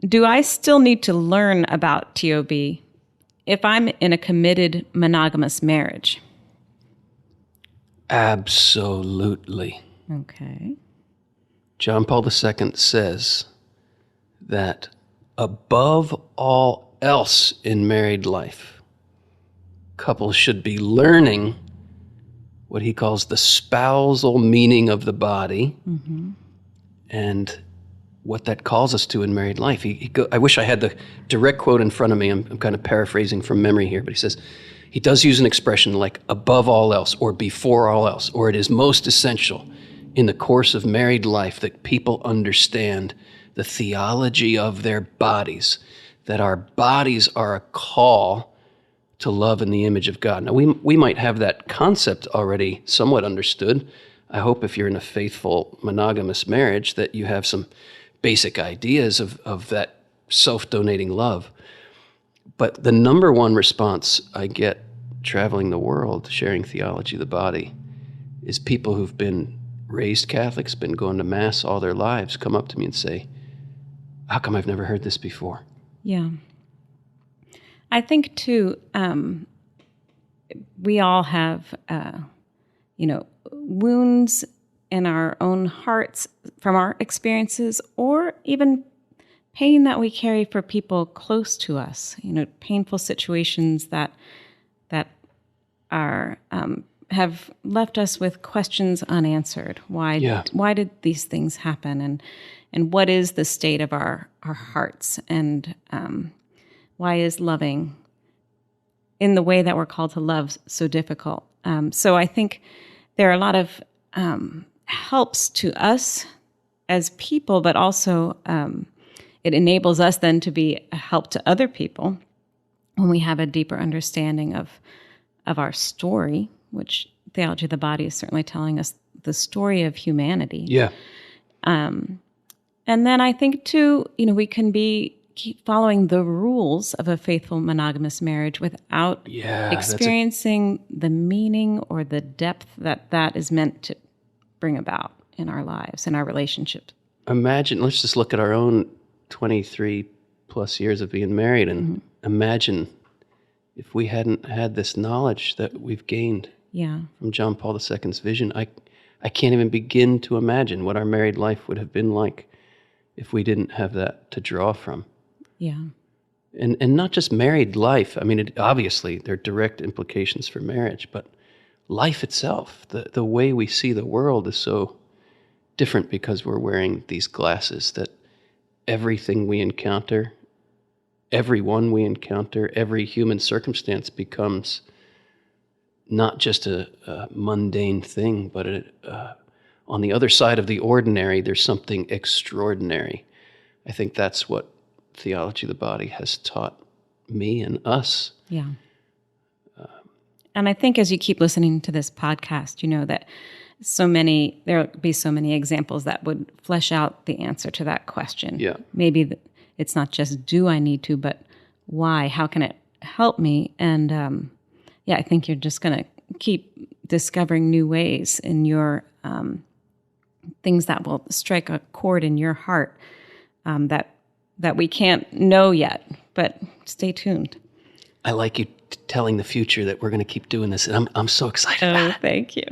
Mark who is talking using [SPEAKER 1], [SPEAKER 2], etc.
[SPEAKER 1] do I still need to learn about TOB if I'm in a committed monogamous marriage?
[SPEAKER 2] Absolutely.
[SPEAKER 1] Okay.
[SPEAKER 2] John Paul II says that above all else in married life, couples should be learning what he calls the spousal meaning of the body, and what that calls us to in married life. I wish I had the direct quote in front of me. I'm kind of paraphrasing from memory here, but he says, he does use an expression like above all else or before all else, or it is most essential in the course of married life that people understand the theology of their bodies, that our bodies are a call to love in the image of God. Now, we might have that concept already somewhat understood. I hope if you're in a faithful monogamous marriage that you have some basic ideas of that self-donating love. But the number one response I get traveling the world, sharing theology of the body, is people who've been raised Catholics, been going to Mass all their lives, come up to me and say, how come I've never heard this before?
[SPEAKER 1] Yeah. I think, too, we all have, wounds in our own hearts from our experiences, or even pain that we carry for people close to us, painful situations that are have left us with questions unanswered. Why did these things happen? And what is the state of our hearts? And why is loving in the way that we're called to love so difficult? So I think there are a lot of helps to us as people, but also it enables us then to be a help to other people when we have a deeper understanding of our story, which Theology of the Body is certainly telling us the story of humanity.
[SPEAKER 2] Yeah.
[SPEAKER 1] And then I think, too, we can keep following the rules of a faithful monogamous marriage without experiencing the meaning or the depth that is meant to bring about in our lives and our relationships.
[SPEAKER 2] Imagine, let's just look at our own 23 plus years of being married and imagine if we hadn't had this knowledge that we've gained from John Paul II's vision. I can't even begin to imagine what our married life would have been like if we didn't have that to draw from.
[SPEAKER 1] Yeah.
[SPEAKER 2] And not just married life. I mean, obviously, there are direct implications for marriage, but life itself, the way we see the world is so different because we're wearing these glasses that everything we encounter, everyone we encounter, every human circumstance becomes not just a mundane thing, but on the other side of the ordinary, there's something extraordinary. I think that's what Theology of the Body has taught me and us.
[SPEAKER 1] Yeah. And I think as you keep listening to this podcast, that there'll be so many examples that would flesh out the answer to that question.
[SPEAKER 2] Yeah.
[SPEAKER 1] Maybe it's not just do I need to, but why? How can it help me? And I think you're just going to keep discovering new ways in your things that will strike a chord in your heart that we can't know yet, but stay tuned.
[SPEAKER 2] I like you telling the future that we're going to keep doing this, and I'm so excited about it.
[SPEAKER 1] Thank you.